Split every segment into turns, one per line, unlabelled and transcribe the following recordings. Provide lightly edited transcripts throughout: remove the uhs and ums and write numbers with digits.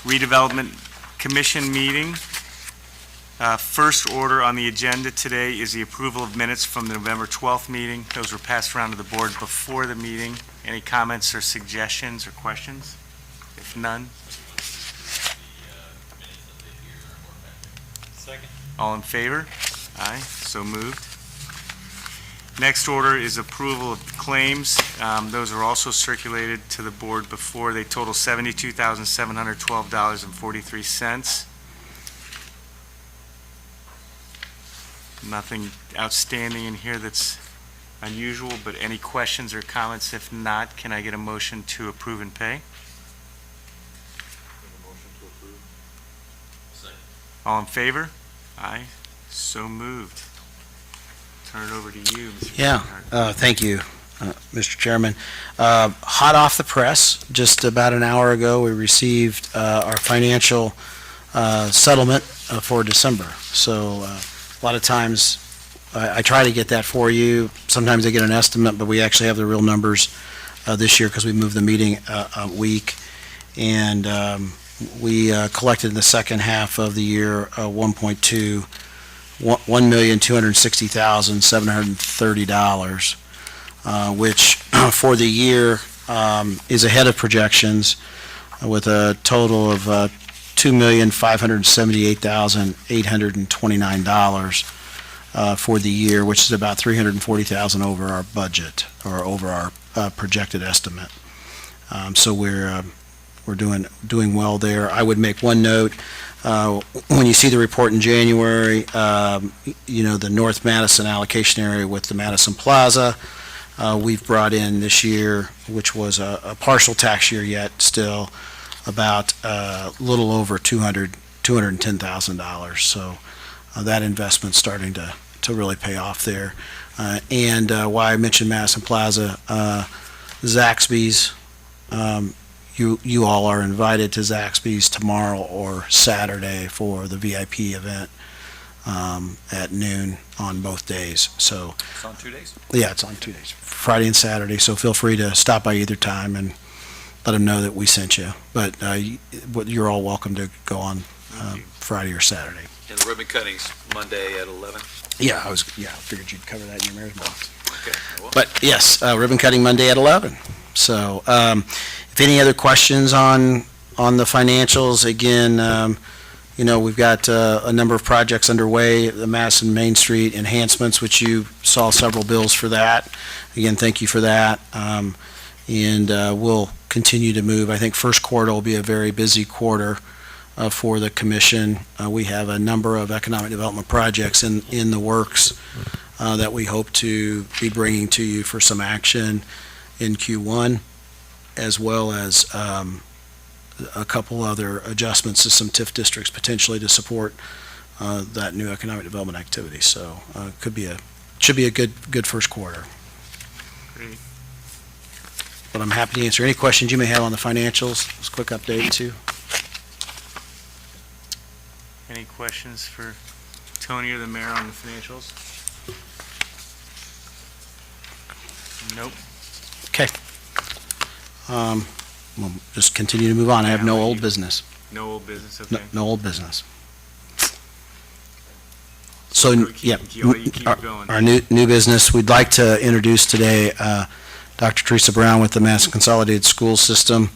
Redevelopment Commission meeting. First order on the agenda today is the approval of minutes from the November 12th meeting. Those were passed around to the board before the meeting. Any comments or suggestions or questions? If none.
Second.
All in favor? Aye, so moved. Next order is approval of claims. Those are also circulated to the board before. They total $72,712.43. Nothing outstanding in here that's unusual, but any questions or comments? If not, can I get a motion to approve and pay?
Motion to approve. Second.
All in favor? Aye, so moved. Turn it over to you, Mr. Reinhardt.
Thank you, Mr. Chairman. Hot off the press, just about an hour ago, we received our financial settlement for December. So a lot of times I try to get that for you. Sometimes I get an estimate, but we actually have the real numbers this year because we moved the meeting a week. And we collected in the second half of the year $1,260,730, which for the year is ahead of projections with a total of $2,578,829 for the year, which is about $340,000 over our budget or over our projected estimate. So we're doing well there. I would make one note. When you see the report in January, the North Madison allocation area with the Madison Plaza, we've brought in this year, which was a partial tax year yet still, about a little over $210,000. So that investment's starting to really pay off there. And why I mentioned Madison Plaza, Zaxby's, you all are invited to Zaxby's tomorrow or Saturday for the VIP event at noon on both days. So
It's on 2 days?
yeah, it's on 2 days, Friday and Saturday. So feel free to stop by either time and let them know that we sent you. But you're all welcome to go on Friday or Saturday.
And the ribbon cutting's Monday at 11?
Yeah, I figured you'd cover that in your mayor's box.
Okay. Well,
But yes, ribbon cutting Monday at 11. So if any other questions on the financials, again, we've got a number of projects underway, the Madison Main Street enhancements, which you saw several bills for that. Again, thank you for that. And we'll continue to move. I think first quarter will be a very busy quarter for the commission. We have a number of economic development projects in the works that we hope to be bringing to you for some action in Q1, as well as a couple other adjustments to some TIF districts potentially to support that new economic development activity. So should be a good first quarter.
Great.
But I'm happy to answer any questions you may have on the financials. Just a quick update too.
Any questions for Tony or the mayor on the financials? Nope.
Okay. We'll just continue to move on. I have no old business.
No old business,
No,
okay.
no old business. So, yeah,
You keep going.
our new business, we'd like to introduce today Dr. Teresa Brown with the Madison Consolidated School System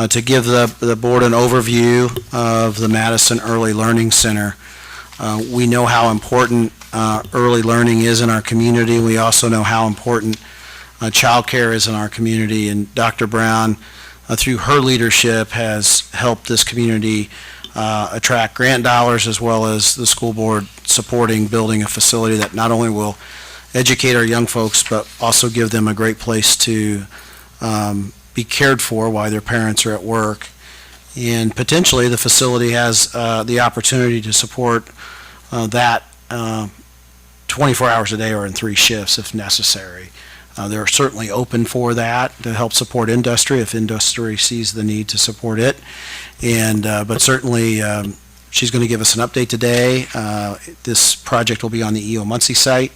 to give the board an overview of the Madison Early Learning Center. We know how important early learning is in our community. We also know how important child care is in our community, and Dr. Brown, through her leadership, has helped this community attract grant dollars, as well as the school board supporting building a facility that not only will educate our young folks, but also give them a great place to be cared for while their parents are at work. And potentially the facility has the opportunity to support that 24 hours a day or in 3 shifts if necessary. They're certainly open for that to help support industry if industry sees the need to support it. And but certainly she's going to give us an update today. This project will be on the E.O. Muncie site,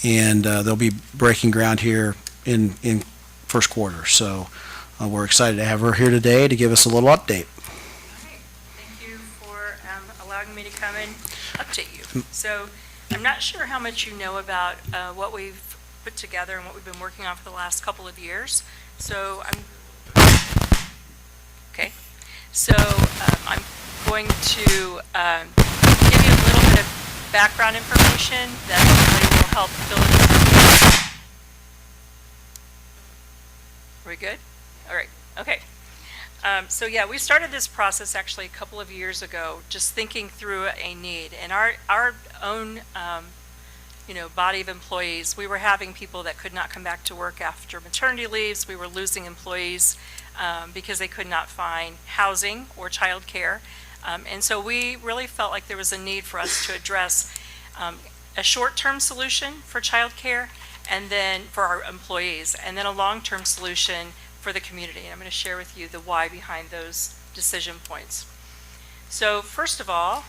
and they'll be breaking ground here in first quarter. So we're excited to have her here today to give us a little update.
me to come and update you. So I'm not sure how much you know about what we've put together and what we've been working on for the last couple of years. So I'm going to give you a little bit of background information that hopefully will help fill in. Are we good? All right. Okay. So yeah, we started this process actually a couple of years ago, just thinking through a need. And our own, body of employees, we were having people that could not come back to work after maternity leaves. We were losing employees because they could not find housing or childcare. And so we really felt like there was a need for us to address a short-term solution for childcare, and then for our employees, and then a long-term solution for the community. And I'm going to share with you the why behind those decision points. So first of all,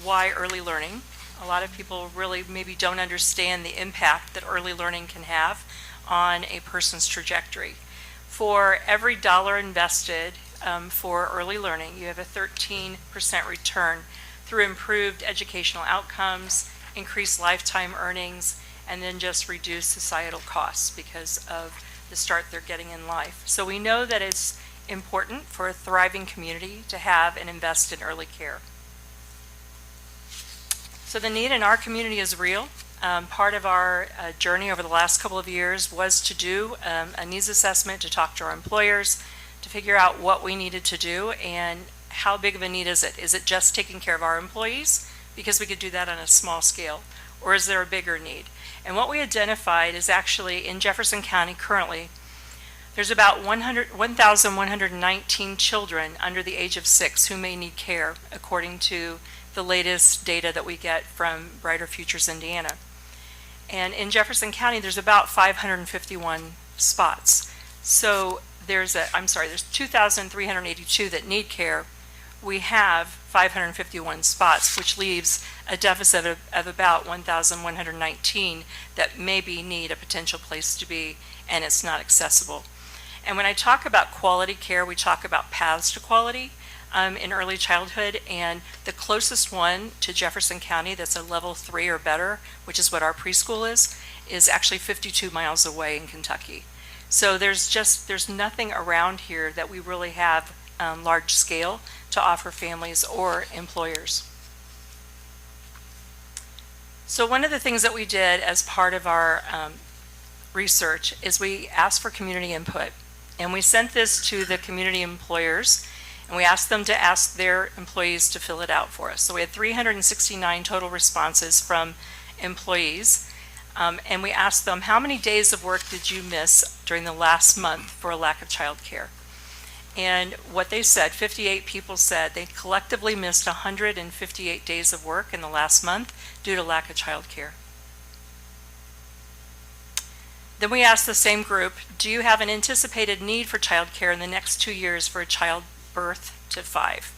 why early learning? A lot of people really maybe don't understand the impact that early learning can have on a person's trajectory. For every dollar invested for early learning, you have a 13% return through improved educational outcomes, increased lifetime earnings, and then just reduce societal costs because of the start they're getting in life. So we know that it's important for a thriving community to have and invest in early care. So the need in our community is real. Part of our journey over the last couple of years was to do a needs assessment, to talk to our employers, to figure out what we needed to do and how big of a need is it. Is it just taking care of our employees? Because we could do that on a small scale. Or is there a bigger need? And what we identified is actually in Jefferson County currently, there's about 1,119 children under the age of 6 who may need care, according to the latest data that we get from Brighter Futures Indiana. And in Jefferson County, there's about 551 spots. So there's 2,382 that need care. We have 551 spots, which leaves a deficit of about 1,119 that maybe need a potential place to be, and it's not accessible. And when I talk about quality care, we talk about paths to quality in early childhood, and the closest one to Jefferson County that's a level 3 or better, which is what our preschool is actually 52 miles away in Kentucky. So there's nothing around here that we really have large scale to offer families or employers. So one of the things that we did as part of our research is we asked for community input, and we sent this to the community employers, and we asked them to ask their employees to fill it out for us. So we had 369 total responses from employees, and we asked them, how many days of work did you miss during the last month for a lack of child care? And what they said, 58 people said they collectively missed 158 days of work in the last month due to lack of child care. Then we asked the same group, do you have an anticipated need for child care in the next 2 years for a child birth to 5?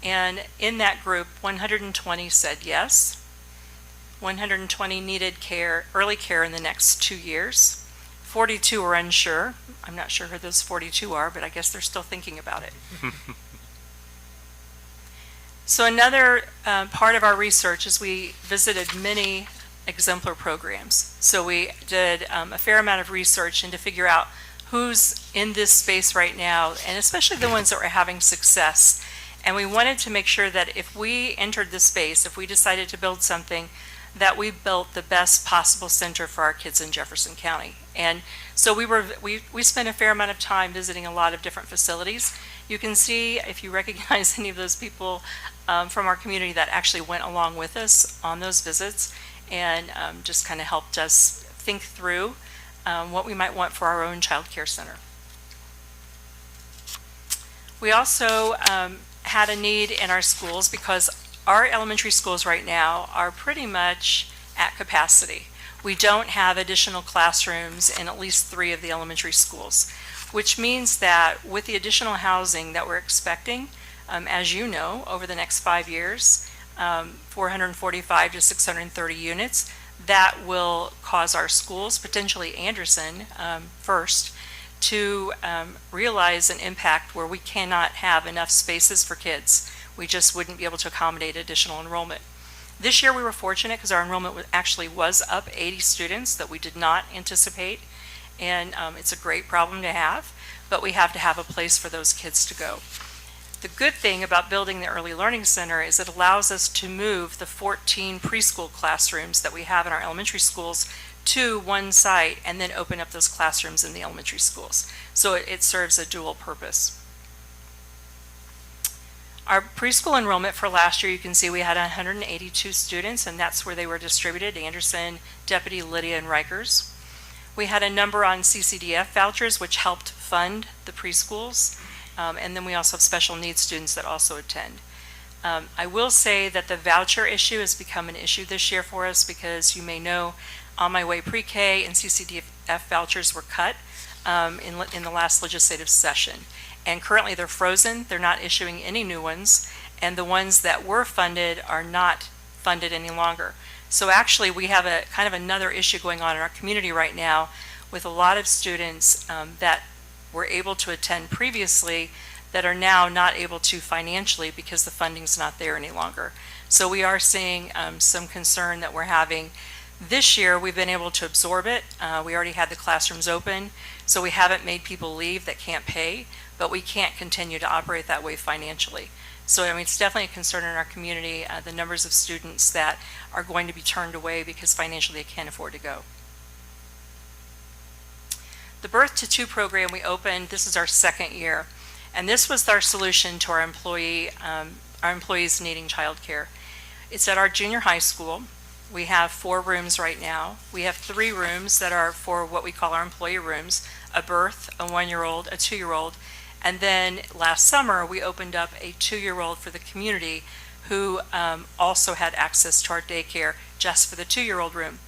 And in that group, 120 said yes. 120 needed care, early care in the next 2 years. 42 were unsure. I'm not sure who those 42 are, but I guess they're still thinking about it. So another part of our research is we visited many exemplar programs. So we did a fair amount of research and to figure out who's in this space right now, and especially the ones that were having success. And we wanted to make sure that if we entered the space, if we decided to build something, that we built the best possible center for our kids in Jefferson County. And so we spent a fair amount of time visiting a lot of different facilities. You can see, if you recognize any of those people from our community that actually went along with us on those visits and just kind of helped us think through what we might want for our own child care center. We also had a need in our schools because our elementary schools right now are pretty much at capacity. We don't have additional classrooms in at least 3 of the elementary schools, which means that with the additional housing that we're expecting, as you know, over the next 5 years, 445 to 630 units, that will cause our schools, potentially Anderson first, to realize an impact where we cannot have enough spaces for kids. We just wouldn't be able to accommodate additional enrollment. This year, we were fortunate because our enrollment actually was up 80 students that we did not anticipate, and it's a great problem to have, but we have to have a place for those kids to go. The good thing about building the Early Learning Center is it allows us to move the 14 preschool classrooms that we have in our elementary schools to one site and then open up those classrooms in the elementary schools. So it serves a dual purpose. Our preschool enrollment for last year, you can see we had 182 students, and that's where they were distributed: Anderson, Deputy, Lydia, and Rikers. We had a number on CCDF vouchers, which helped fund the preschools, and then we also have special needs students that also attend. I will say that the voucher issue has become an issue this year for us because you may know On My Way Pre-K and CCDF vouchers were cut in the last legislative session. And currently they're frozen, they're not issuing any new ones, and the ones that were funded are not funded any longer. So actually we have a kind of another issue going on in our community right now with a lot of students that were able to attend previously that are now not able to financially because the funding's not there any longer. So we are seeing some concern that we're having. This year, we've been able to absorb it. We already had the classrooms open, so we haven't made people leave that can't pay, but we can't continue to operate that way financially. So, I mean, it's definitely a concern in our community, the numbers of students that are going to be turned away because financially they can't afford to go. The Birth to Two program we opened, this is our second year, and this was our solution to our employees needing childcare. It's at our junior high school. We have 4 rooms right now. We have 3 rooms that are for what we call our employee rooms: a birth, a 1-year-old, a 2-year-old, and then last summer we opened up a 2-year-old for the community who also had access to our daycare just for the 2-year-old room.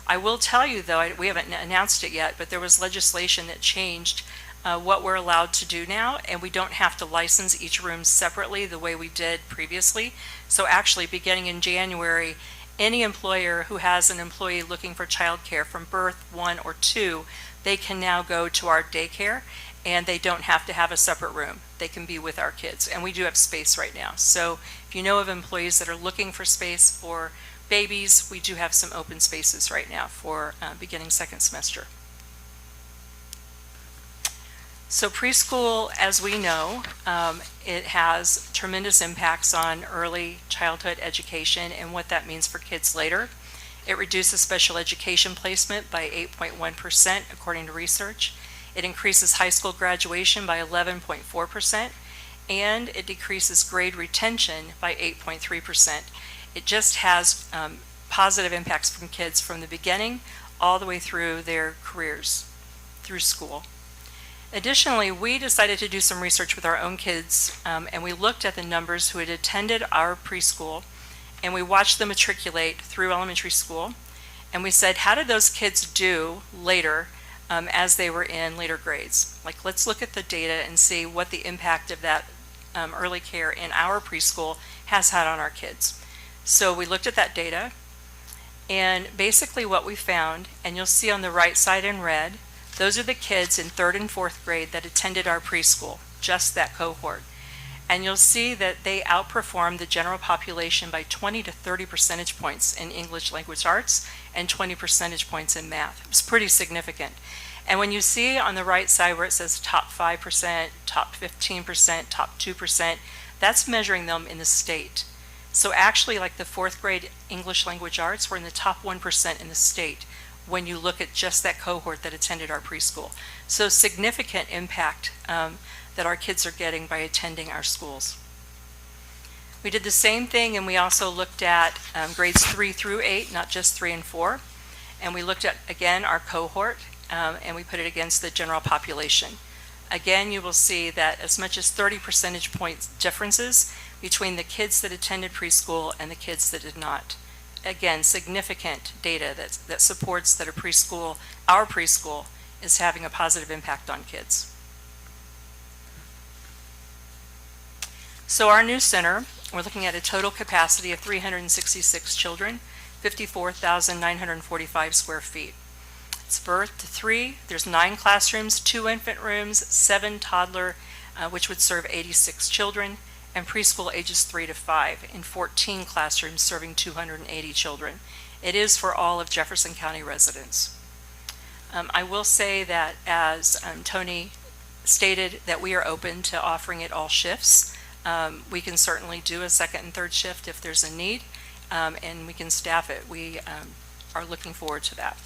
I will tell you, though, we haven't announced it yet, but there was legislation that changed what we're allowed to do now, and we don't have to license each room separately the way we did previously. So actually, beginning in January, any employer who has an employee looking for childcare from birth 1 or 2, they can now go to our daycare, and they don't have to have a separate room. They can be with our kids, and we do have space right now. So if you know of employees that are looking for space for babies, we do have some open spaces right now for beginning second semester. So preschool, as we know, it has tremendous impacts on early childhood education and what that means for kids later. It reduces special education placement by 8.1% according to research. It increases high school graduation by 11.4%, and it decreases grade retention by 8.3%. It just has positive impacts from kids from the beginning all the way through their careers, through school. Additionally, we decided to do some research with our own kids, and we looked at the numbers who had attended our preschool, and we watched them matriculate through elementary school, and we said, how did those kids do later as they were in later grades? Like, let's look at the data and see what the impact of that early care in our preschool has had on our kids. So we looked at that data, and basically what we found, and you'll see on the right side in red, those are the kids in 3rd and 4th grade that attended our preschool, just that cohort. And you'll see that they outperformed the general population by 20 to 30 percentage points in English language arts and 20 percentage points in math. It was pretty significant. And when you see on the right side where it says top 5%, top 15%, top 2%, that's measuring them in the state. So actually, like the 4th grade English language arts, we're in the top 1% in the state when you look at just that cohort that attended our preschool. So significant impact that our kids are getting by attending our schools. We did the same thing, and we also looked at grades 3 through 8, not just 3 and 4. And we looked at, again, our cohort, and we put it against the general population. Again, you will see that as much as 30 percentage points differences between the kids that attended preschool and the kids that did not. Again, significant data that supports that our preschool, is having a positive impact on kids. So our new center, we're looking at a total capacity of 366 children, 54,945 square feet. It's birth to 3. There's 9 classrooms, 2 infant rooms, 7 toddler, which would serve 86 children, and preschool ages 3 to 5 in 14 classrooms serving 280 children. It is for all of Jefferson County residents. I will say that, as Tony stated, that we are open to offering it all shifts. We can certainly do a second and third shift if there's a need, and we can staff it. We are looking forward to that.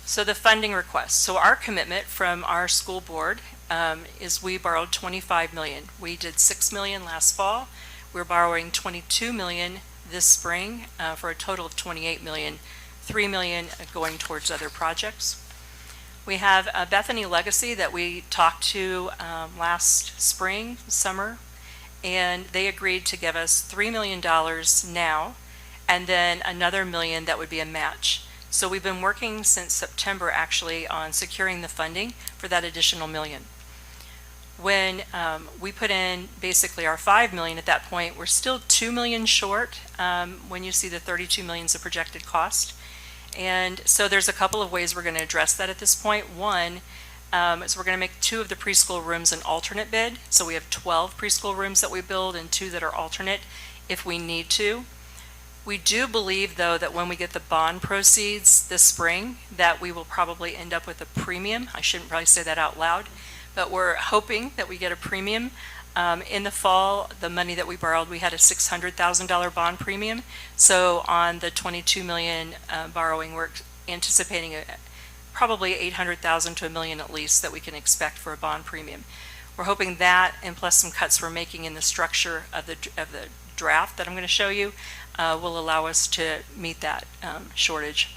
So the funding request. So our commitment from our school board is we borrowed $25 million. We did $6 million last fall. We're borrowing $22 million this spring for a total of $28 million, $3 million going towards other projects. We have a Bethany Legacy that we talked to last spring, summer, and they agreed to give us $3 million now, and then another $1 million that would be a match. So we've been working since September actually on securing the funding for that additional $1 million. When we put in basically our $5 million at that point, we're still $2 million short when you see the $32 million is the projected cost. And so there's a couple of ways we're going to address that at this point. One is we're going to make 2 of the preschool rooms an alternate bid. So we have 12 preschool rooms that we build and 2 that are alternate if we need to. We do believe, though, that when we get the bond proceeds this spring, that we will probably end up with a premium. I shouldn't probably say that out loud, but we're hoping that we get a premium. In the fall, the money that we borrowed, we had a $600,000 bond premium. So on the $22 million borrowing, we're anticipating probably $800,000 to $1 million at least that we can expect for a bond premium. We're hoping that, and plus some cuts we're making in the structure of the draft that I'm going to show you, will allow us to meet that shortage.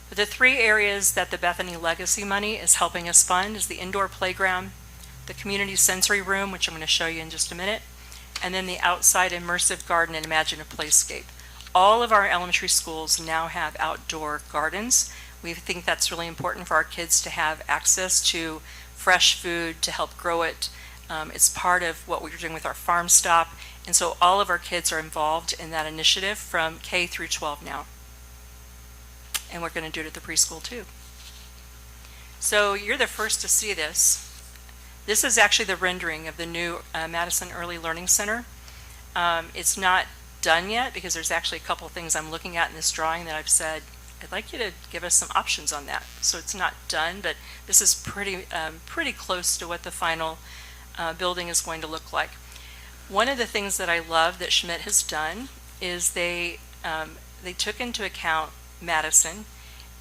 But the 3 areas that the Bethany Legacy money is helping us fund is the indoor playground, the community sensory room, which I'm going to show you in just a minute, and then the outside immersive garden and imaginative playscape. All of our elementary schools now have outdoor gardens. We think that's really important for our kids to have access to fresh food to help grow it. It's part of what we're doing with our farm stop. And so all of our kids are involved in that initiative from K through 12 now. And we're going to do it at the preschool too. So you're the first to see this. This is actually the rendering of the new Madison Early Learning Center. It's not done yet because there's actually a couple of things I'm looking at in this drawing that I've said, I'd like you to give us some options on that. So it's not done, but this is pretty close to what the final building is going to look like. One of the things that I love that Schmidt has done is they took into account Madison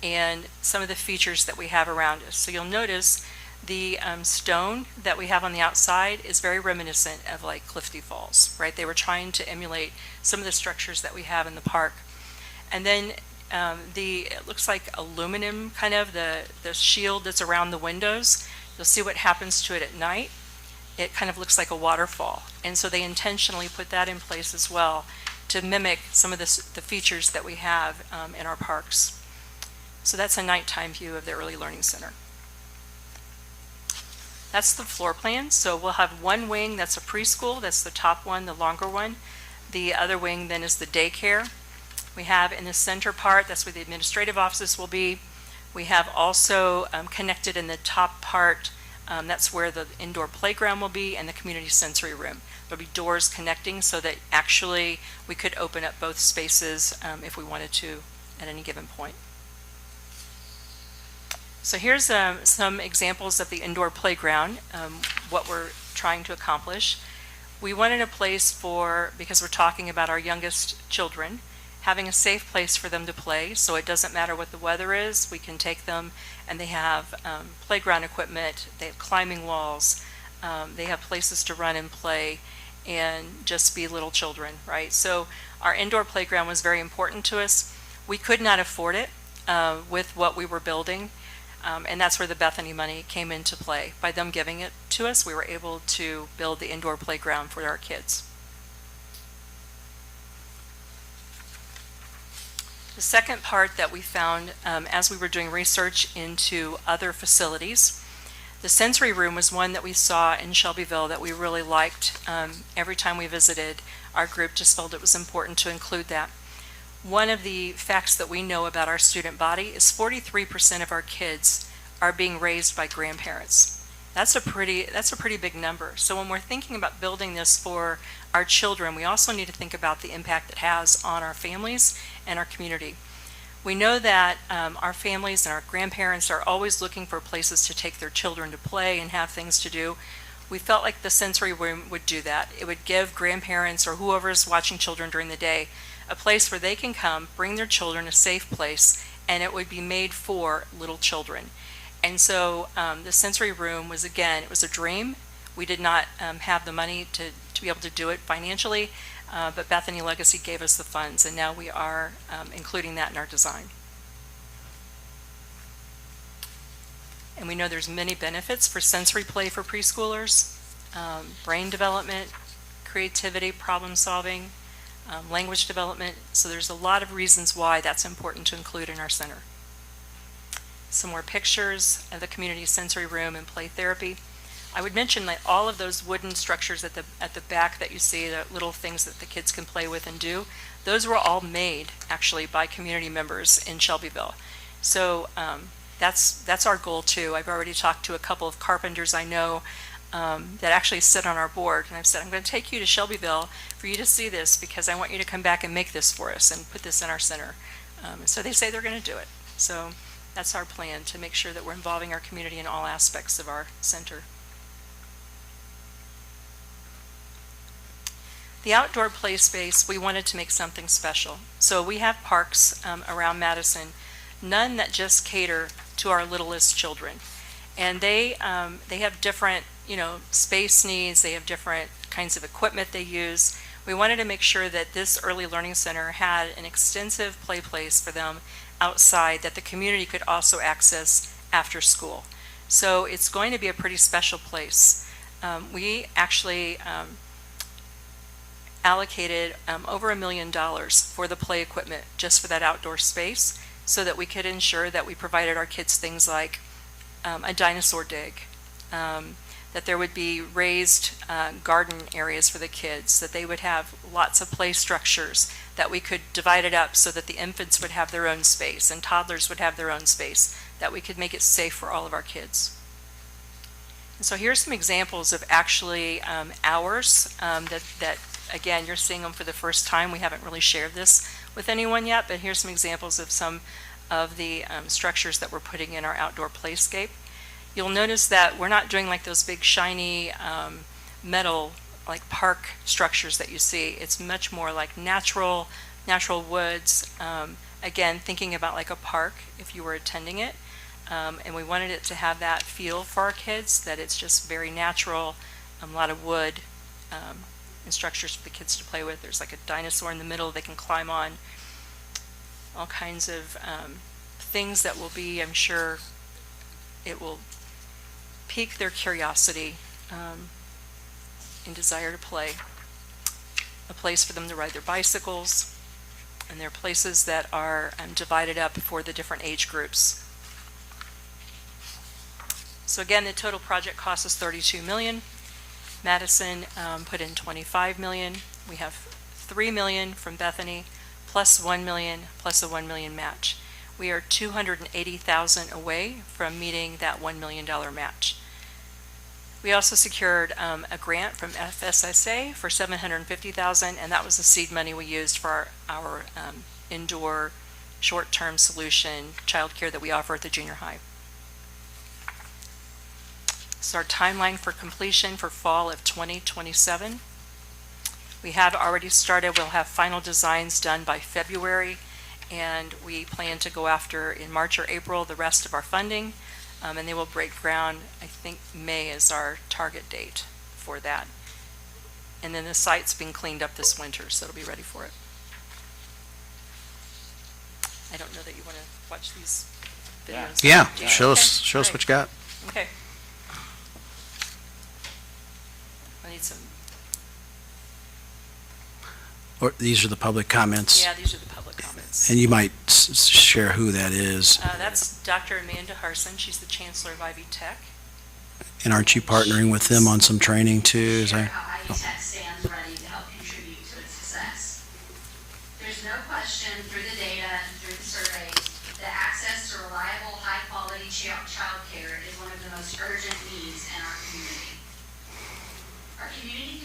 and some of the features that we have around us. So you'll notice the stone that we have on the outside is very reminiscent of like Clifty Falls, right? They were trying to emulate some of the structures that we have in the park. And then it looks like aluminum, kind of the shield that's around the windows. You'll see what happens to it at night. It kind of looks like a waterfall. And so they intentionally put that in place as well to mimic some of the features that we have in our parks. So that's a nighttime view of the Early Learning Center. That's the floor plan. So we'll have one wing that's a preschool. That's the top one, the longer one. The other wing then is the daycare. We have in the center part, that's where the administrative offices will be. We have also connected in the top part, that's where the indoor playground will be and the community sensory room. There'll be doors connecting so that actually we could open up both spaces if we wanted to at any given point. So here's some examples of the indoor playground, what we're trying to accomplish. We wanted a place for, because we're talking about our youngest children, having a safe place for them to play, so it doesn't matter what the weather is, we can take them, and they have playground equipment, they have climbing walls, they have places to run and play, and just be little children, right? So our indoor playground was very important to us. We could not afford it with what we were building, and that's where the Bethany money came into play. By them giving it to us, we were able to build the indoor playground for our kids. The second part that we found as we were doing research into other facilities, the sensory room was one that we saw in Shelbyville that we really liked. Every time we visited, our group just felt it was important to include that. One of the facts that we know about our student body is 43% of our kids are being raised by grandparents. That's a pretty big number. So when we're thinking about building this for our children, we also need to think about the impact it has on our families and our community. We know that our families and our grandparents are always looking for places to take their children to play and have things to do. We felt like the sensory room would do that. It would give grandparents or whoever is watching children during the day a place where they can come, bring their children, a safe place, and it would be made for little children. And so the sensory room was, again, it was a dream. We did not have the money to be able to do it financially, but Bethany Legacy gave us the funds, and now we are including that in our design. And we know there's many benefits for sensory play for preschoolers, brain development, creativity, problem solving, language development. So there's a lot of reasons why that's important to include in our center. Some more pictures of the community sensory room and play therapy. I would mention that all of those wooden structures at the back that you see, the little things that the kids can play with and do, those were all made actually by community members in Shelbyville. So that's our goal too. I've already talked to a couple of carpenters I know that actually sit on our board, and I've said, I'm going to take you to Shelbyville for you to see this because I want you to come back and make this for us and put this in our center. So they say they're going to do it. So that's our plan, to make sure that we're involving our community in all aspects of our center. The outdoor play space, we wanted to make something special. So we have parks around Madison, none that just cater to our littlest children. And they have different, space needs, they have different kinds of equipment they use. We wanted to make sure that this early learning center had an extensive play place for them outside that the community could also access after school. So it's going to be a pretty special place. We actually allocated over $1 million for the play equipment just for that outdoor space so that we could ensure that we provided our kids things like a dinosaur dig, that there would be raised garden areas for the kids, that they would have lots of play structures, that we could divide it up so that the infants would have their own space and toddlers would have their own space, that we could make it safe for all of our kids. And so here's some examples of actually hours that again, you're seeing them for the first time. We haven't really shared this with anyone yet, but here's some examples of some of the structures that we're putting in our outdoor playscape. You'll notice that we're not doing like those big shiny metal like park structures that you see. It's much more like natural woods. Again, thinking about like a park if you were attending it. And we wanted it to have that feel for our kids, that it's just very natural, a lot of wood, and structures for the kids to play with. There's like a dinosaur in the middle they can climb on. All kinds of things that will be, I'm sure, it will pique their curiosity and desire to play. A place for them to ride their bicycles, and there are places that are divided up for the different age groups. So again, the total project cost is $32 million. Madison put in $25 million. We have $3 million from Bethany, plus $1 million, plus a $1 million match. We are $280,000 away from meeting that $1 million match. We also secured a grant from FSSA for $750,000, and that was the seed money we used for our indoor short-term solution childcare that we offer at the junior high. So our timeline for completion for fall of 2027. We have already started. We'll have final designs done by February, and we plan to go after in March or April the rest of our funding, and they will break ground. I think May is our target date for that. And then the site's being cleaned up this winter, so it'll be ready for it. I don't know that you want to watch these videos.
Yeah,
Do you?
show
Okay.
us
All right.
what you got.
Okay. I need some,
Or these are the public comments.
yeah, these are the public comments.
And you might share who that is.
That's Dr. Amanda Harson. She's the Chancellor of Ivy Tech.
And aren't you partnering with them on some training too? Is
Share
that?
how Ivy Tech stands ready to help contribute to its success. There's no question through the data and through the surveys that access to reliable, high-quality child care is one of the most urgent needs in our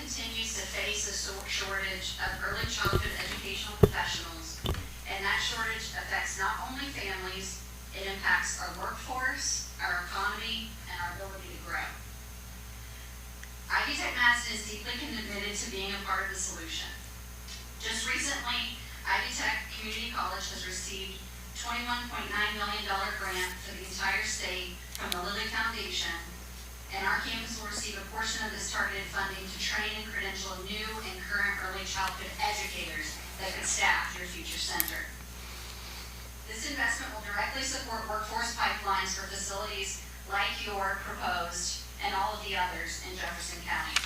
continues to face a shortage of early childhood educational professionals, and that shortage affects not only families, it impacts our workforce, our economy, and our ability to grow. Ivy Tech Madison is deeply committed to being a part of the solution. Just recently, Ivy Tech Community College has received $21.9 million grant for the entire state from the Lilly Foundation, and our campus will receive a portion of this targeted funding to train and credential new and current early childhood educators that could staff your future center. This investment will directly support workforce pipelines for facilities like your proposed and all of the others in Jefferson County.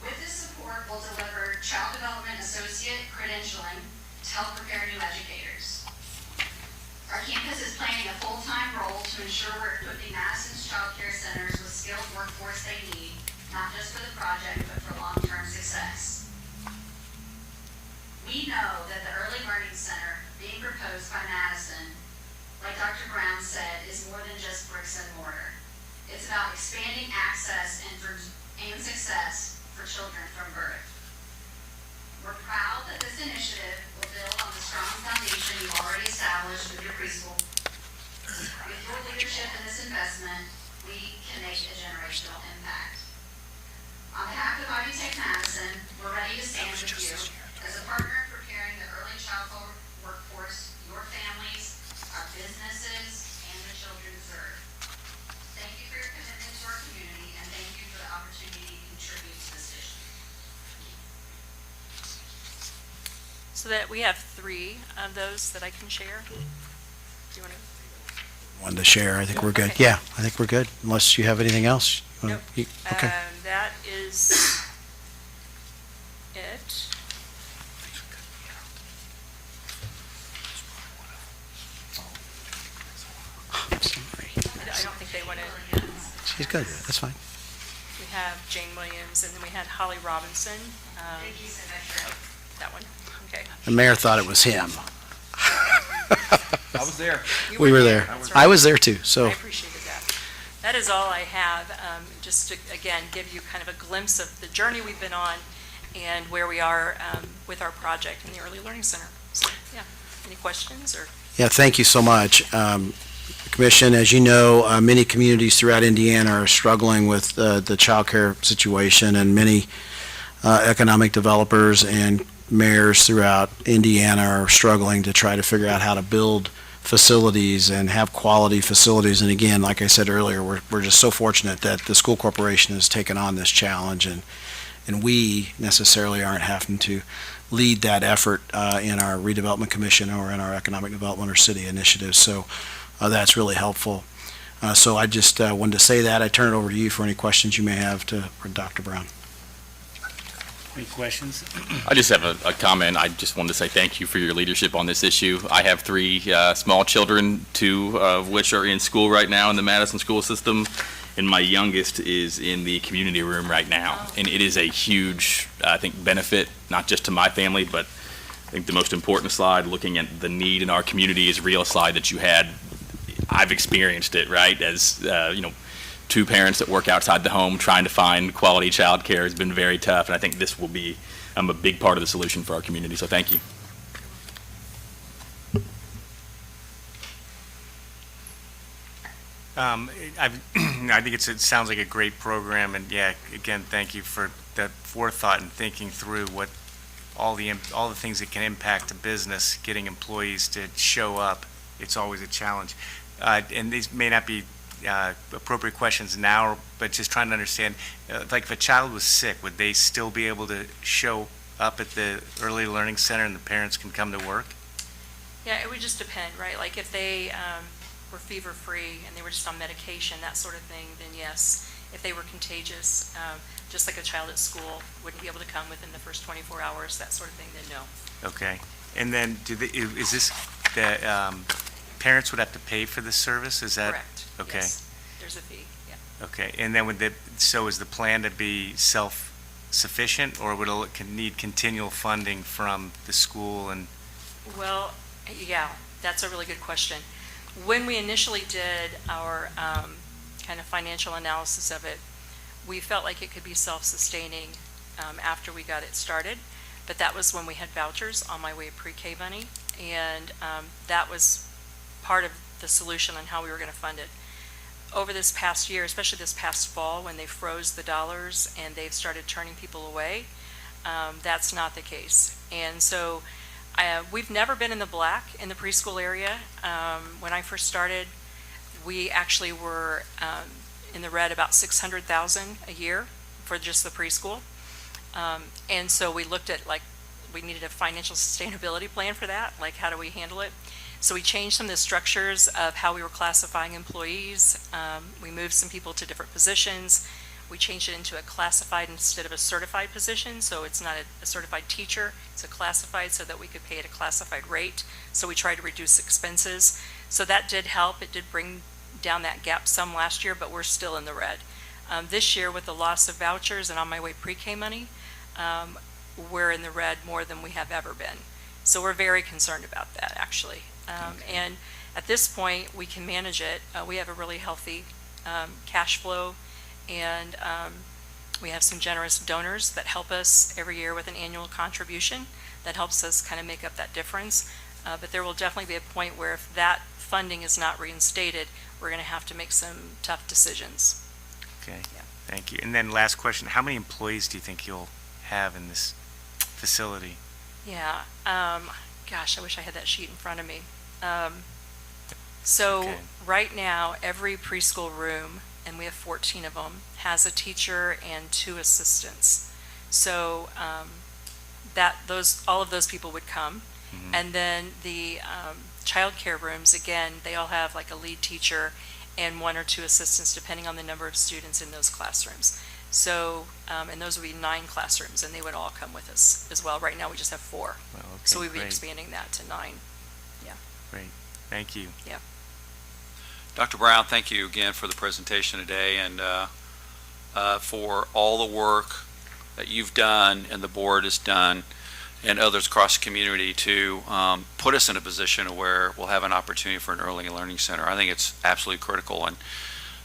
With this support, we'll deliver child development associate credentialing to help prepare new educators. Our campus is playing a full-time role to ensure we're equipping Madison's child care centers with skilled workforce they need, not just for the project, but for long-term success. We know that the Early Learning Center being proposed by Madison, like Dr. Brown said, is more than just bricks and mortar. It's about expanding access and success for children from birth. We're proud that this initiative will build on the strong foundation you've already established with your preschool. With your leadership in this investment, we can make a generational impact. On behalf of Ivy Tech Madison, we're ready to stand with you as a partner in preparing the early childhood workforce your families, our businesses, and the children serve. Thank you for your commitment to our community, and thank you for the opportunity to contribute to this vision.
So that we have 3 of those that I can share. Do you want to?
One to share, I think we're good.
Okay.
Yeah, I think we're good, unless you have anything else. You wanna-
Nope.
Okay.
That is it.
Sorry.
I don't think they want to.
She's good, that's fine.
We have Jane Williams, and then we had Holly Robinson.
Thank you so much.
That one. Okay.
The mayor thought it was him.
I was there.
You
We were there.
That's
I
right.
was there too, so.
I appreciated that. That is all I have, just to, again, give you kind of a glimpse of the journey we've been on and where we are with our project in the Early Learning Center. So, yeah, any questions or?
Yeah, thank you so much. Commission, as you know, many communities throughout Indiana are struggling with the child care situation, and many economic developers and mayors throughout Indiana are struggling to try to figure out how to build facilities and have quality facilities. And again, like I said earlier, we're just so fortunate that the school corporation has taken on this challenge, and we necessarily aren't having to lead that effort in our redevelopment commission or in our economic development or city initiatives. So that's really helpful. So I just wanted to say that. I turn it over to you for any questions you may have for Dr. Brown.
Any questions?
I just have a comment. I just wanted to say thank you for your leadership on this issue. I have 3 small children, 2 of which are in school right now in the Madison school system, and my youngest is in the community room right now. And it is a huge, I think, benefit, not just to my family, but I think the most important slide, looking at the need in our community, is a real slide that you had. I've experienced it, right, as, 2 parents that work outside the home trying to find quality childcare has been very tough, and I think this will be a big part of the solution for our community, so thank you.
I think it sounds like a great program, and yeah, again, thank you for that forethought and thinking through what all the things that can impact a business, getting employees to show up. It's always a challenge. And these may not be appropriate questions now, but just trying to understand, like if a child was sick, would they still be able to show up at the Early Learning Center and the parents can come to work?
Yeah, it would just depend, right? Like if they were fever-free and they were just on medication, that sort of thing, then yes. If they were contagious, just like a child at school wouldn't be able to come within the first 24 hours, that sort of thing, then no.
Okay. And then is this, the parents would have to pay for this service? Is that?
Correct.
Okay.
Yes. There's a fee, yeah.
Okay. And then so is the plan to be self-sufficient, or would it need continual funding from the school and?
Well, yeah, that's a really good question. When we initially did our kind of financial analysis of it, we felt like it could be self-sustaining after we got it started. But that was when we had vouchers on my way pre-K money, and that was part of the solution on how we were going to fund it. Over this past year, especially this past fall, when they froze the dollars and they've started turning people away, that's not the case. And so we've never been in the black in the preschool area. When I first started, we actually were in the red about $600,000 a year for just the preschool. And so we looked at, like, we needed a financial sustainability plan for that, like how do we handle it? So we changed some of the structures of how we were classifying employees. We moved some people to different positions. We changed it into a classified instead of a certified position, so it's not a certified teacher, it's a classified, so that we could pay at a classified rate. So we tried to reduce expenses. So that did help. It did bring down that gap some last year, but we're still in the red. This year, with the loss of vouchers and on my way pre-K money, we're in the red more than we have ever been. So we're very concerned about that, actually. And at this point, we can manage it. We have a really healthy cash flow, and we have some generous donors that help us every year with an annual contribution that helps us kind of make up that difference. But there will definitely be a point where if that funding is not reinstated, we're going to have to make some tough decisions.
Okay,
Yeah.
thank you. And then last question, how many employees do you think you'll have in this facility?
Yeah, gosh, I wish I had that sheet in front of me. So
Okay.
right now, every preschool room, and we have 14 of them, has a teacher and 2 assistants. So all of those people would come.
Mhm.
And then the childcare rooms, again, they all have like a lead teacher and 1 or 2 assistants, depending on the number of students in those classrooms. So, and those would be 9 classrooms, and they would all come with us as well. Right now, we just have 4.
Well, okay,
So we'd be
great,
expanding that to 9.
Great, thank you.
Dr. Brown, thank you again for the presentation today, and for all the work that you've done and the board has done and others across the community to put us in a position where we'll have an opportunity for an early learning center. I think it's absolutely critical. And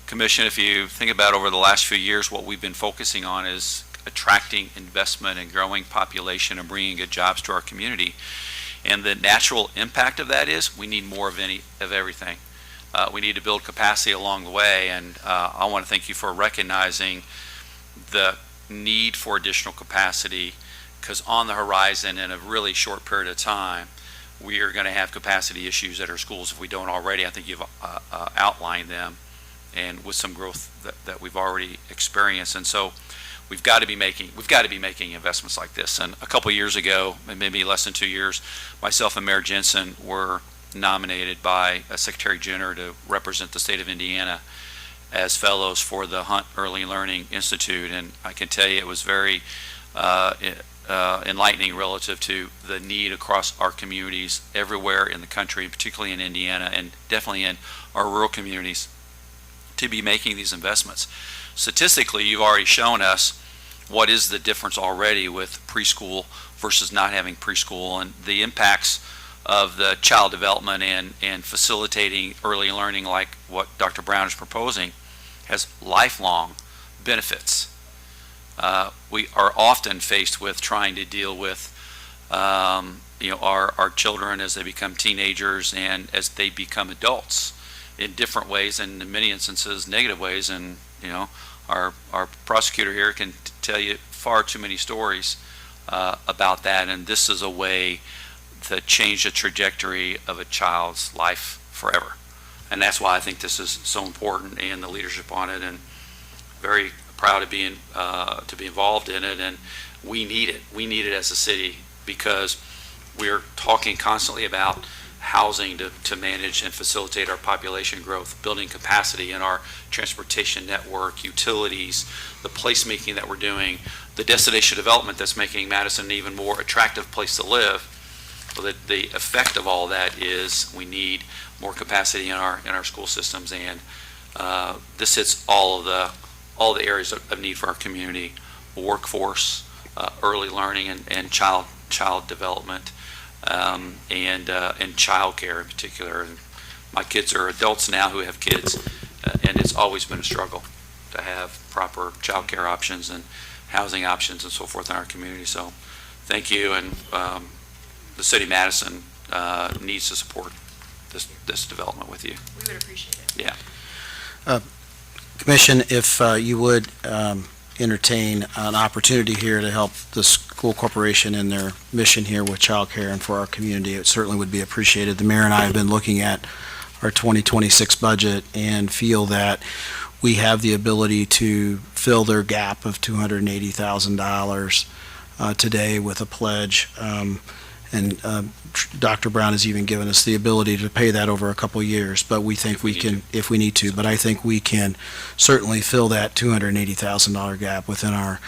Commission, if you think about over the last few years, what we've been focusing on is attracting investment and growing population and bringing good jobs to our community. And the natural impact of that is we need more of everything. We need to build capacity along the way, and I want to thank you for recognizing the need for additional capacity, because on the horizon, in a really short period of time, we are going to have capacity issues at our schools if we don't already. I think you've outlined them, and with some growth that we've already experienced. And so we've got to be making investments like this. And a couple years ago, maybe less than 2 years, myself and Mayor Jensen were nominated by Secretary Jenner to represent the state of Indiana as fellows for the Hunt Early Learning Institute. And I can tell you it was very enlightening relative to the need across our communities everywhere in the country, particularly in Indiana and definitely in our rural communities, to be making these investments. Statistically, you've already shown us what is the difference already with preschool versus not having preschool, and the impacts of the child development and facilitating early learning, like what Dr. Brown is proposing, has lifelong benefits. We are often faced with trying to deal with our children as they become teenagers and as they become adults in different ways, and in many instances negative ways. And our prosecutor here can tell you far too many stories about that, and this is a way to change the trajectory of a child's life forever. And that's why I think this is so important, and the leadership on it, and very proud to be involved in it. And we need it as a city, because we're talking constantly about housing to manage and facilitate our population growth, building capacity in our transportation network, utilities, the placemaking that we're doing, the destination development that's making Madison an even more attractive place to live. So that the effect of all that is we need more capacity in our school systems, and this hits all the areas of need for our community: workforce, early learning, and child development, and child care in particular. And my kids are adults now who have kids, and it's always been a struggle to have proper child care options, and housing options and so forth in our community. So thank you, and the city of Madison needs to support this development with you.
We would appreciate it.
Yeah.
Commission, if you would entertain an opportunity here to help the school corporation in their mission here with childcare and for our community, it certainly would be appreciated. The mayor and I have been looking at our 2026 budget and feel that we have the ability to fill their gap of $280,000 today with a pledge. And Dr. Brown has even given us the ability to pay that over a couple years, but we think we can, if we need to, but I think we can certainly fill that $280,000 gap within our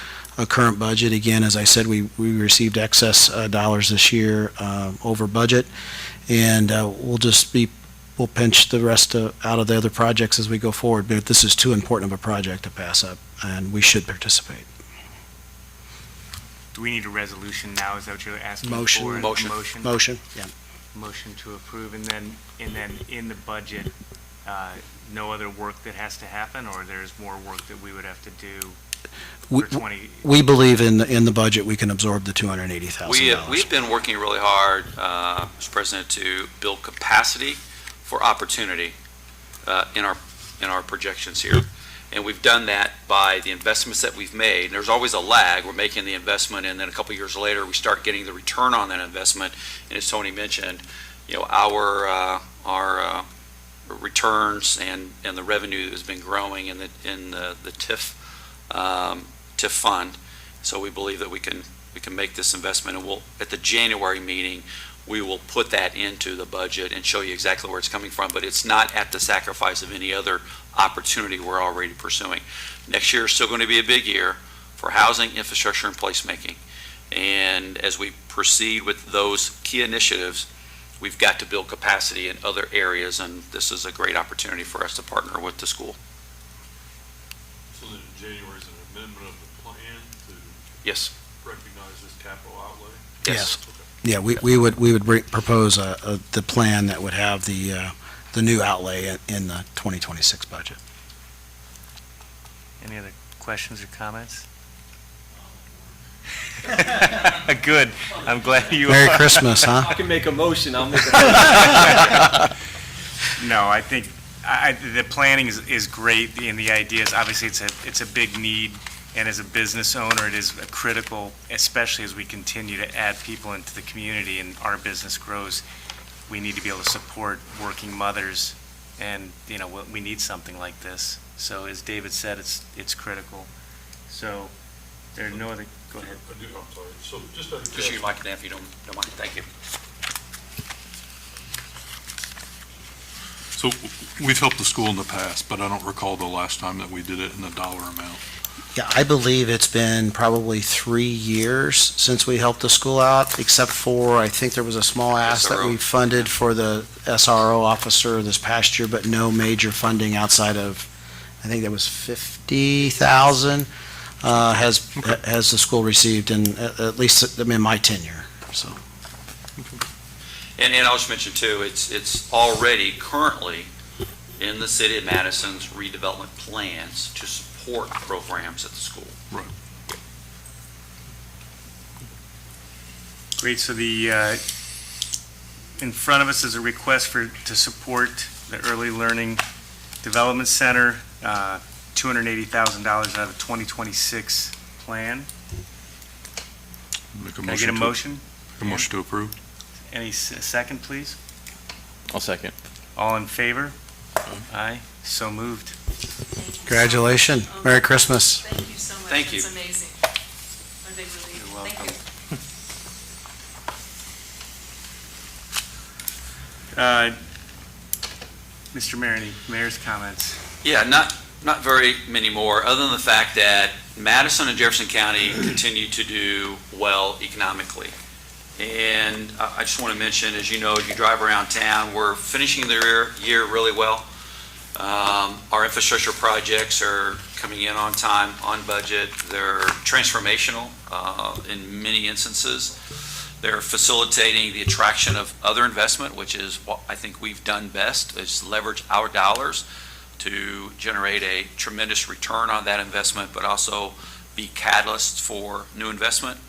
current budget. Again, as I said, we received excess dollars this year over budget, and we'll pinch the rest out of the other projects as we go forward, but this is too important of a project to pass up, and we should participate.
Do we need a resolution now? Is that what you're asking
Motion.
for?
Motion.
Motion? Yeah.
Motion to approve, and then in the budget, no other work that has to happen, or there's more work that we would have to do for 20?
We believe in the budget, we can absorb the $280,000.
We've been working really hard, Mr. President, to build capacity for opportunity in our projections here. And we've done that by the investments that we've made. And there's always a lag. We're making the investment, and then a couple years later, we start getting the return on that investment. And as Tony mentioned, our returns and the revenue has been growing in the TIF fund. So we believe that we can make this investment, and we'll, at the January meeting, we will put that into the budget and show you exactly where it's coming from, but it's not at the sacrifice of any other opportunity we're already pursuing. Next year is still going to be a big year for housing, infrastructure, and placemaking. And as we proceed with those key initiatives, we've got to build capacity in other areas, and this is a great opportunity for us to partner with the school.
So then in January is an amendment of the plan to
Yes.
recognize this capital outlay?
Yes.
Okay.
Yeah, we would propose the plan that would have the new outlay in the 2026 budget.
Any other questions or comments? Good. I'm glad you
Merry
are.
Christmas, huh?
I can make a motion, I'll make a motion.
No, I think the planning is great, and the idea is, obviously, it's a big need, and as a business owner, it is critical, especially as we continue to add people into the community and our business grows. We need to be able to support working mothers, and, we need something like this. So as David said, it's critical. So there are no other, go ahead.
I'm sorry, so just out of
Just use your mic, Dan, if you don't mind. Thank you.
So we've helped the school in the past, but I don't recall the last time that we did it in a dollar amount.
Yeah, I believe it's been probably 3 years since we helped the school out, except for, I think there was a small ask that we
SRO.
funded for the SRO officer this past year, but no major funding outside of, I think that was 50,000 has the school received in, at least in my tenure, so.
And I'll just mention too, it's already currently in the city of Madison's redevelopment plans to support programs at the school.
Right.
Great, so in front of us is a request to support the Early Learning Development Center, $280,000 out of the 2026 plan.
Make a
Can I get a motion?
A motion to approve?
Any second, please?
I'll second.
All in favor? Aye, so moved.
Congratulations, Merry Christmas.
Thank you so much.
Thank you.
It's amazing. What a big relief.
You're
Thank
welcome.
you.
Mr. Mayor, any mayor's comments?
Yeah, not very many more, other than the fact that Madison and Jefferson County continue to do well economically. And I just want to mention, as you know, as you drive around town, we're finishing the year really well. Our infrastructure projects are coming in on time, on budget. They're transformational in many instances. They're facilitating the attraction of other investment, which is what I think we've done best, is leverage our dollars to generate a tremendous return on that investment, but also be catalysts for new investment.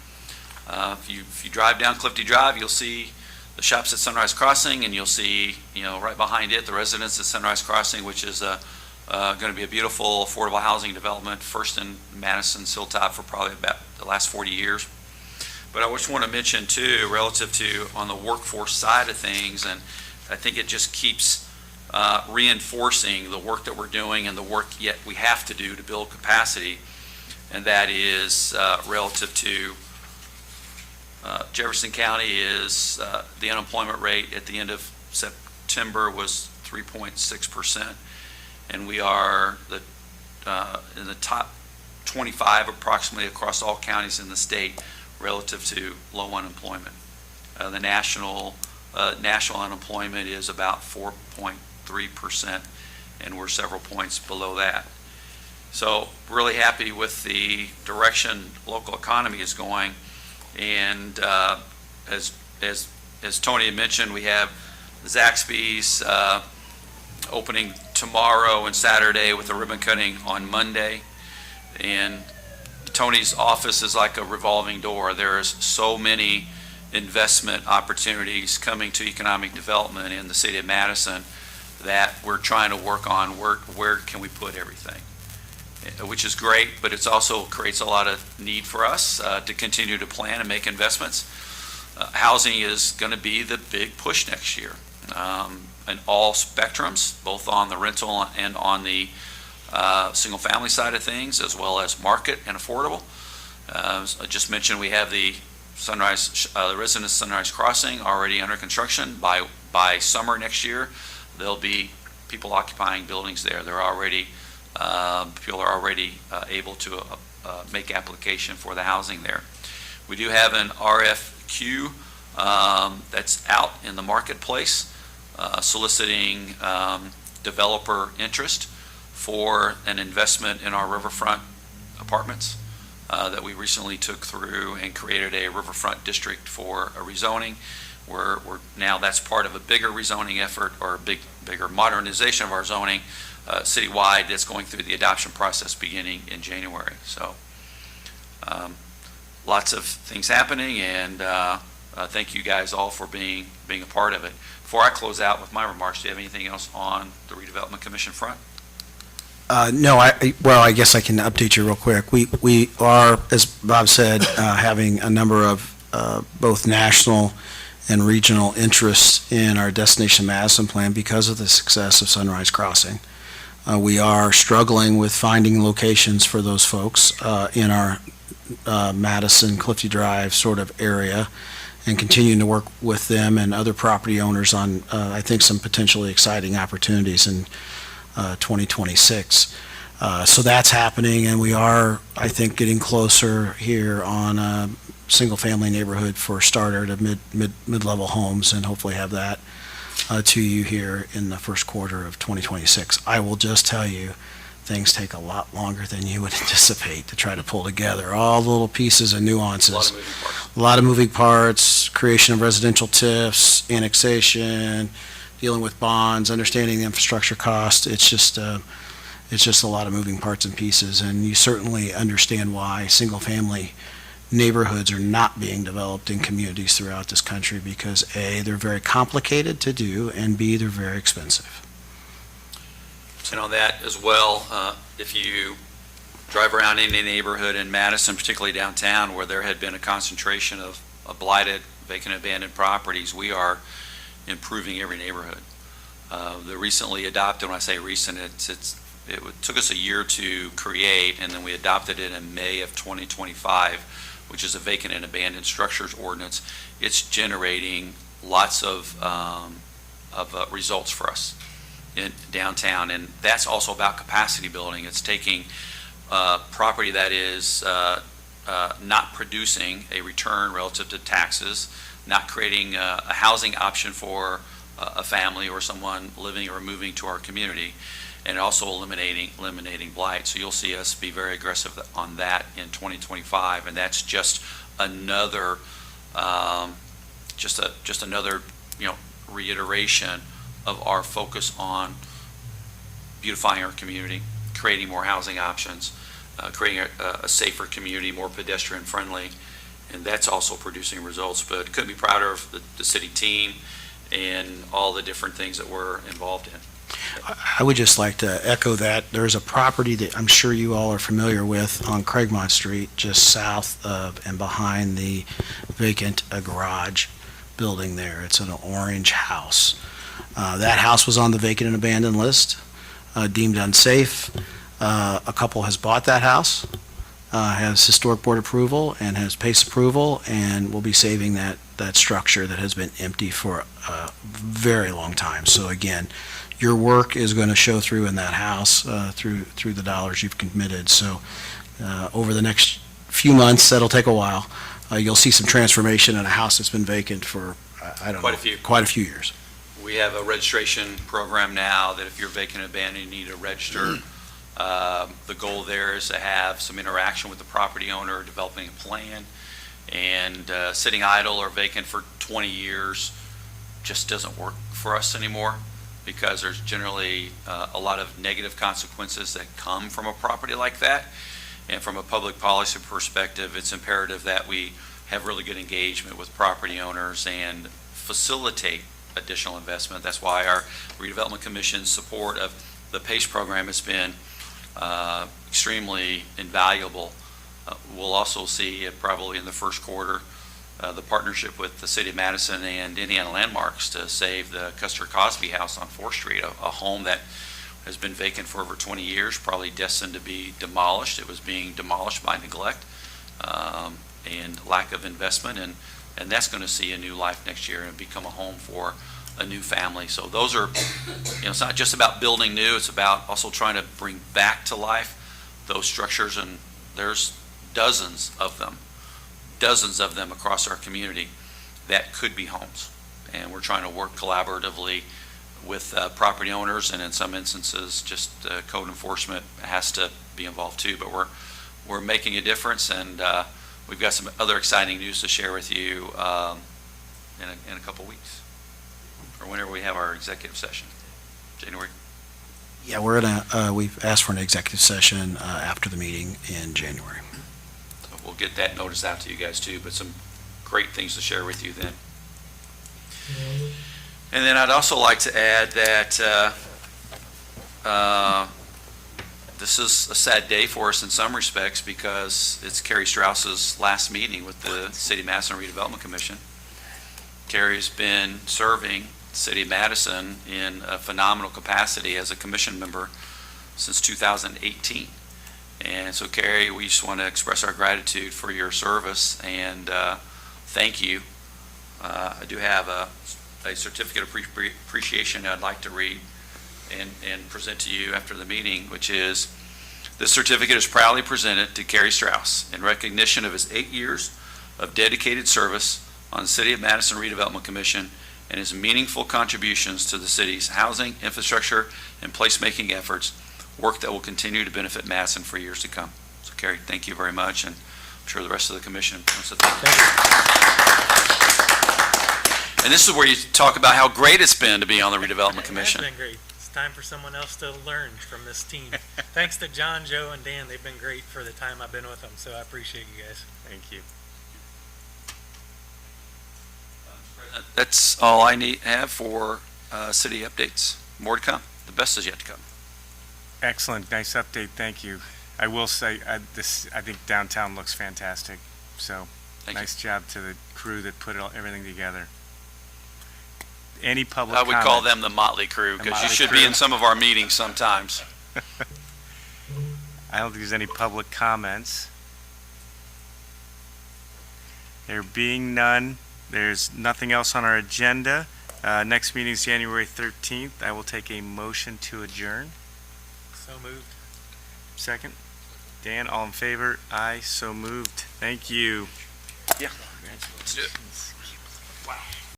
If you drive down Clifty Drive, you'll see the shops at Sunrise Crossing, and you'll see, right behind it, the residents at Sunrise Crossing, which is going to be a beautiful affordable housing development, first in Madison's Hilltop for probably about the last 40 years. But I just want to mention too, relative to on the workforce side of things, and I think it just keeps reinforcing the work that we're doing and the work yet we have to do to build capacity, and that is relative to Jefferson County is the unemployment rate at the end of September was 3.6%, and we are in the top 25 approximately across all counties in the state relative to low unemployment. The national unemployment is about 4.3%, and we're several points below that. So really happy with the direction local economy is going. And as Tony had mentioned, we have Zaxby's opening tomorrow and Saturday with a ribbon cutting on Monday. And Tony's office is like a revolving door. There's so many investment opportunities coming to economic development in the city of Madison that we're trying to work on where can we put everything, which is great, but it also creates a lot of need for us to continue to plan and make investments. Housing is going to be the big push next year, in all spectrums, both on the rental and on the single-family side of things, as well as market and affordable. I just mentioned we have the residence Sunrise Crossing already under construction. By summer next year, there'll be people occupying buildings there. People are already able to make application for the housing there. We do have an RFQ that's out in the marketplace soliciting developer interest for an investment in our riverfront apartments that we recently took through and created a riverfront district for a rezoning. We're now that's part of a bigger rezoning effort, or a bigger modernization of our zoning citywide that's going through the adoption process beginning in January. So lots of things happening, and thank you guys all for being a part of it. Before I close out with my remarks, do you have anything else on the Redevelopment Commission front?
No, I guess I can update you real quick. We are, as Bob said, having a number of both national and regional interests in our Destination Madison plan because of the success of Sunrise Crossing. We are struggling with finding locations for those folks in our Madison, Clifty Drive sort of area, and continuing to work with them and other property owners on, I think, some potentially exciting opportunities in 2026. So that's happening, and we are, I think, getting closer here on a single-family neighborhood for starter to mid-level homes, and hopefully have that to you here in the first quarter of 2026. I will just tell you, things take a lot longer than you would anticipate to try to pull together all the little pieces and nuances.
A lot of moving parts.
Creation of residential TIFs, annexation, dealing with bonds, understanding the infrastructure cost. It's just a lot of moving parts and pieces, and you certainly understand why single-family neighborhoods are not being developed in communities throughout this country, because A, they're very complicated to do, and B, they're very expensive.
And on that as well, if you drive around any neighborhood in Madison, particularly downtown, where there had been a concentration of blighted, vacant, abandoned properties, we are improving every neighborhood. The recently adopted, when I say recent, it took us a year to create, and then we adopted it in May of 2025, which is a vacant and abandoned structures ordinance. It's generating lots of results for us in downtown, and that's also about capacity building. It's taking property that is not producing a return relative to taxes, not creating a housing option for a family or someone living or moving to our community, and also eliminating blight. So you'll see us be very aggressive on that in 2025, and that's just another another reiteration of our focus on beautifying our community, creating more housing options, creating a safer community, more pedestrian friendly, and that's also producing results. But couldn't be prouder of the city team and all the different things that we're involved in.
I would just like to echo that. There's a property that I'm sure you all are familiar with on Craigmont Street, just south of and behind the vacant garage building there. It's an orange house. That house was on the vacant and abandoned list, deemed unsafe. A couple has bought that house, has historic board approval and has PACE approval, and will be saving that structure that has been empty for a very long time. So again, your work is going to show through in that house through the dollars you've committed. So over the next few months, that'll take a while, you'll see some transformation in a house that's been vacant for, I don't know, quite a few years.
We have a registration program now that if you're vacant and abandoned, you need to register. The goal there is to have some interaction with the property owner, developing a plan, and sitting idle or vacant for 20 years just doesn't work for us anymore, because there's generally a lot of negative consequences that come from a property like that. And from a public policy perspective, it's imperative that we have really good engagement with property owners and facilitate additional investment. That's why our Redevelopment Commission's support of the PACE program has been extremely invaluable. We'll also see probably in the first quarter the partnership with the City of Madison and Indiana Landmarks to save the Custer Cosby House on 4th Street, a home that has been vacant for over 20 years, probably destined to be demolished. It was being demolished by neglect and lack of investment, and that's going to see a new life next year and become a home for a new family. So those are, it's not just about building new, it's about also trying to bring back to life those structures, and there's dozens of them across our community that could be homes. And we're trying to work collaboratively with property owners, and in some instances, just code enforcement has to be involved too. But we're making a difference, and we've got some other exciting news to share with you in a couple weeks, or whenever we have our executive session, January.
Yeah, we've asked for an executive session after the meeting in January.
So we'll get that notice out to you guys too, but some great things to share with you then. And then I'd also like to add that this is a sad day for us in some respects, because it's Carrie Strauss's last meeting with the City of Madison Redevelopment Commission. Carrie's been serving the City of Madison in a phenomenal capacity as a commission member since 2018. And so, Carrie, we just want to express our gratitude for your service and thank you. I do have a certificate of appreciation I'd like to read and present to you after the meeting, which is: this certificate is proudly presented to Carrie Strauss in recognition of his 8 years of dedicated service on the City of Madison Redevelopment Commission and his meaningful contributions to the city's housing, infrastructure, and placemaking efforts, work that will continue to benefit Madison for years to come. So, Carrie, thank you very much, and I'm sure the rest of the commission wants to thank you. And this is where you talk about how great it's been to be on the Redevelopment Commission.
It's been great. It's time for someone else to learn from this team. Thanks to John, Joe, and Dan. They've been great for the time I've been with them, so I appreciate you guys.
Thank you.
That's all I have for city updates. More to come. The best is yet to come.
Excellent, nice update, thank you. I will say, I think downtown looks fantastic, so
Thank you.
nice job to the crew that put everything together. Any public
I would
comment?
call them the Motley Crew, because you
Motley
should
Crew.
be in some of our meetings sometimes.
I don't think there's any public comments. There being none, there's nothing else on our agenda. Next meeting is January 13th. I will take a motion to adjourn.
So moved.
Second. Dan, all in favor? Aye, so moved. Thank you.
Yeah. Let's do it.